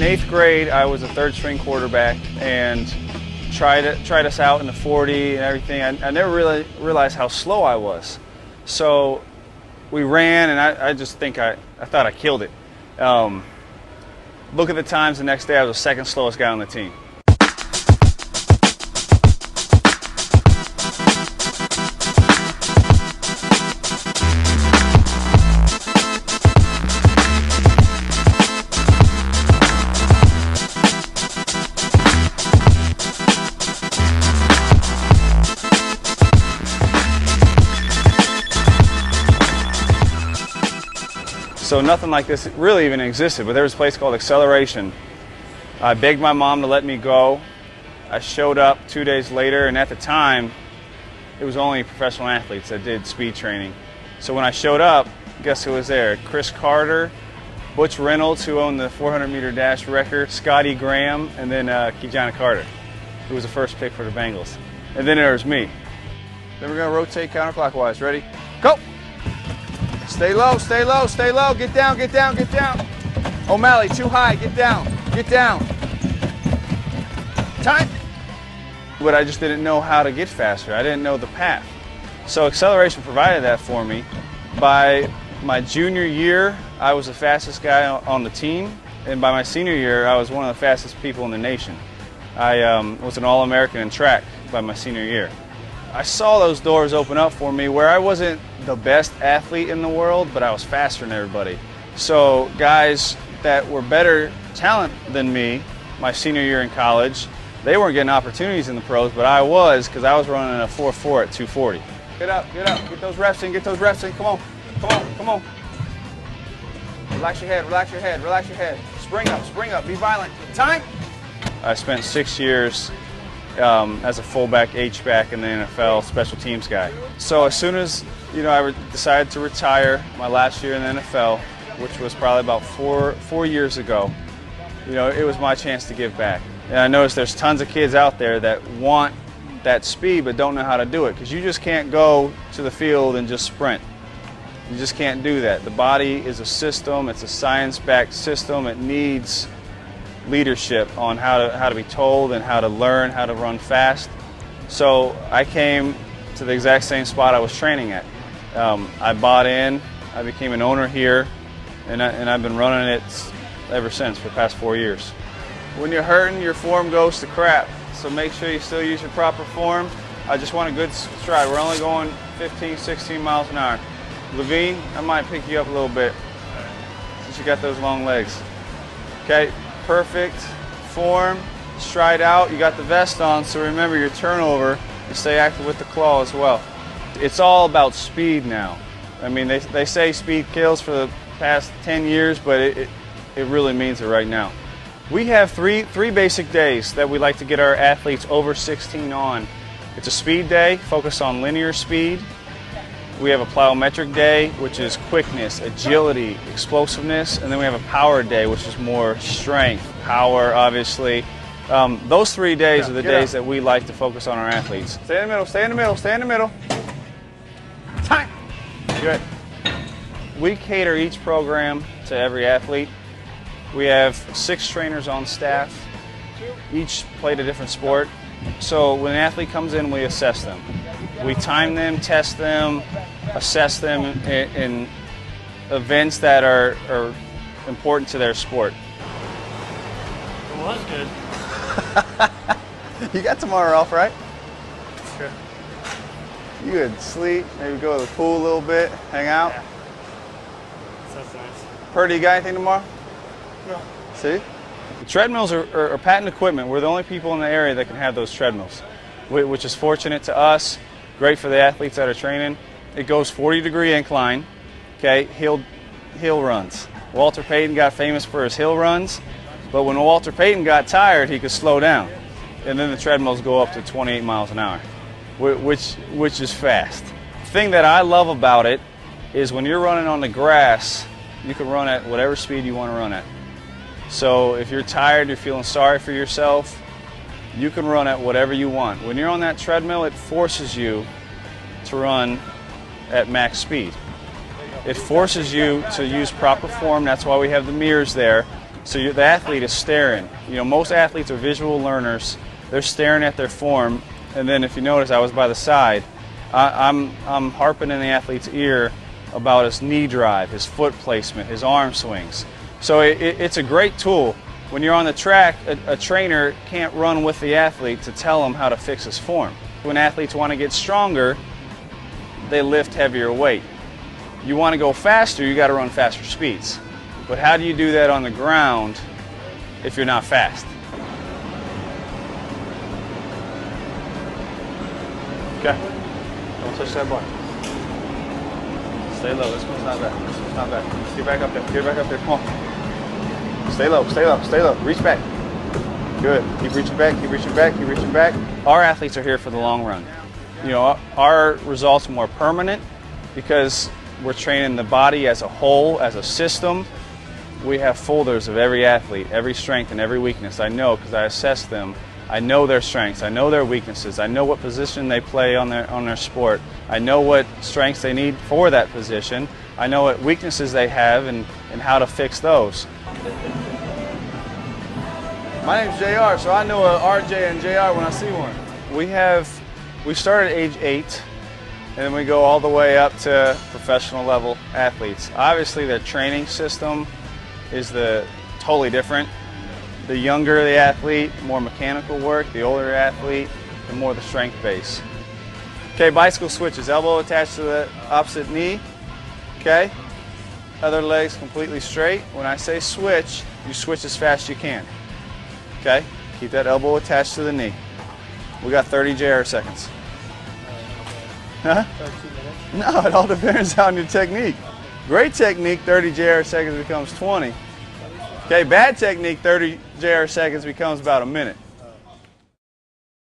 8th grade, I was a third-string quarterback and tried us out in the 40 and everything. I never really realized how slow I was. So we ran, and I just think I thought I killed it. Look at the times the next day, I was the second slowest guy on the team. So nothing like this really even existed, but there was a place called Acceleration. I begged my mom to let me go. I showed up 2 days later, and at the time, it was only professional athletes that did speed training. So when I showed up, guess who was there? Chris Carter, Butch Reynolds, who owned the 400-meter dash record, Scotty Graham, and then Kijana Carter, who was the first pick for the Bengals. And then there was me. Then we're going to rotate counterclockwise. Ready? Go! Stay low, stay low, stay low. Get down, get down, get down. O'Malley, too high. Get down, get down. Time. But I just didn't know how to get faster. I didn't know the path. So Acceleration provided that for me. By my junior year, I was the fastest guy on the team. And by my senior year, I was one of the fastest people in the nation. I was an All-American in track by my senior year. I saw those doors open up for me where I wasn't the best athlete in the world, but I was faster than everybody. So guys that were better talent than me my senior year in college, they weren't getting opportunities in the pros, but I was, because I was running a 4.4 at 240. Get up, get those reps in, come on, come on, come on. Relax your head, relax your head, relax your head. Spring up, be violent. Time! I spent 6 years as a fullback, H-back in the NFL, special teams guy. So as soon as I decided to retire my last year in the NFL, which was probably about four years ago, it was my chance to give back. And I noticed there's tons of kids out there that want that speed but don't know how to do it, because you just can't go to the field and just sprint. You just can't do that. The body is a system. It's a science-backed system. It needs leadership on how to be told and how to learn how to run fast. So I came to the exact same spot I was training at. I bought in, I became an owner here, and I've been running it ever since for the past 4 years. When you're hurting, your form goes to crap, so make sure you still use your proper form. I just want a good stride. We're only going 15, 16 miles an hour. Levine, I might pick you up a little bit since you got those long legs. Okay. Perfect form, stride out, you got the vest on, so remember your turnover and stay active with the claw as well. It's all about speed now. I mean, they say speed kills for the past 10 years, but it really means it right now. We have three basic days that we like to get our athletes over 16 on. It's a speed day, focused on linear speed. We have a plyometric day, which is quickness, agility, explosiveness, and then we have a power day, which is more strength, power, obviously. Those 3 days are the days that we like to focus on our athletes. Stay in the middle, stay in the middle, stay in the middle. Time! Good. We cater each program to every athlete. We have 6 trainers on staff. Each played a different sport. So when an athlete comes in, we assess them. We time them, test them, assess them in events that are important to their sport. It was good. You got tomorrow off, right? Sure. You could sleep, maybe go to the pool a little bit, hang out. Yeah. Sounds nice. Purdy, you got anything tomorrow? No. See? The treadmills are patent equipment. We're the only people in the area that can have those treadmills, which is fortunate to us. Great for the athletes that are training. It goes 40-degree incline, okay, hill runs. Walter Payton got famous for his hill runs, but when Walter Payton got tired, he could slow down. And then the treadmills go up to 28 miles an hour, which is fast. The thing that I love about it is when you're running on the grass, you can run at whatever speed you want to run at. So if you're tired, you're feeling sorry for yourself, you can run at whatever you want. When you're on that treadmill, it forces you to run at max speed. It forces you to use proper form. That's why we have the mirrors there. So the athlete is staring. You know, most athletes are visual learners. They're staring at their form, and then if you notice, I was by the side. I'm harping in the athlete's ear about his knee drive, his foot placement, his arm swings. So it's a great tool. When you're on the track, a trainer can't run with the athlete to tell him how to fix his form. When athletes want to get stronger, they lift heavier weight. You want to go faster, you got to run faster speeds. But how do you do that on the ground if you're not fast? Okay. Don't touch that bar. Stay low. This one's not bad. This one's not bad. Get back up there. Get back up there. Come on. Stay low. Stay low. Stay low. Reach back. Good. Keep reaching back. Keep reaching back. Keep reaching back. Our athletes are here for the long run. You know, our results are more permanent because we're training the body as a whole, as a system. We have folders of every athlete, every strength and every weakness. I know because I assess them. I know their strengths. I know their weaknesses. I know what position they play on their sport. I know what strengths they need for that position. I know what weaknesses they have and how to fix those. My name's JR, so I know a RJ and JR when I see one. We start at age 8, and then we go all the way up to professional level athletes. Obviously, their training system is totally different. The younger the athlete, more mechanical work. The older athlete, the more the strength base. Okay, bicycle switches. Elbow attached to the opposite knee. Okay, other leg's completely straight. When I say switch, you switch as fast as you can. Okay, keep that elbow attached to the knee. We got 30 JR seconds. Huh? 2 minutes. No, it all depends on your technique. Great technique, 30 JR seconds becomes 20. Okay, bad technique, 30 JR seconds becomes about a minute.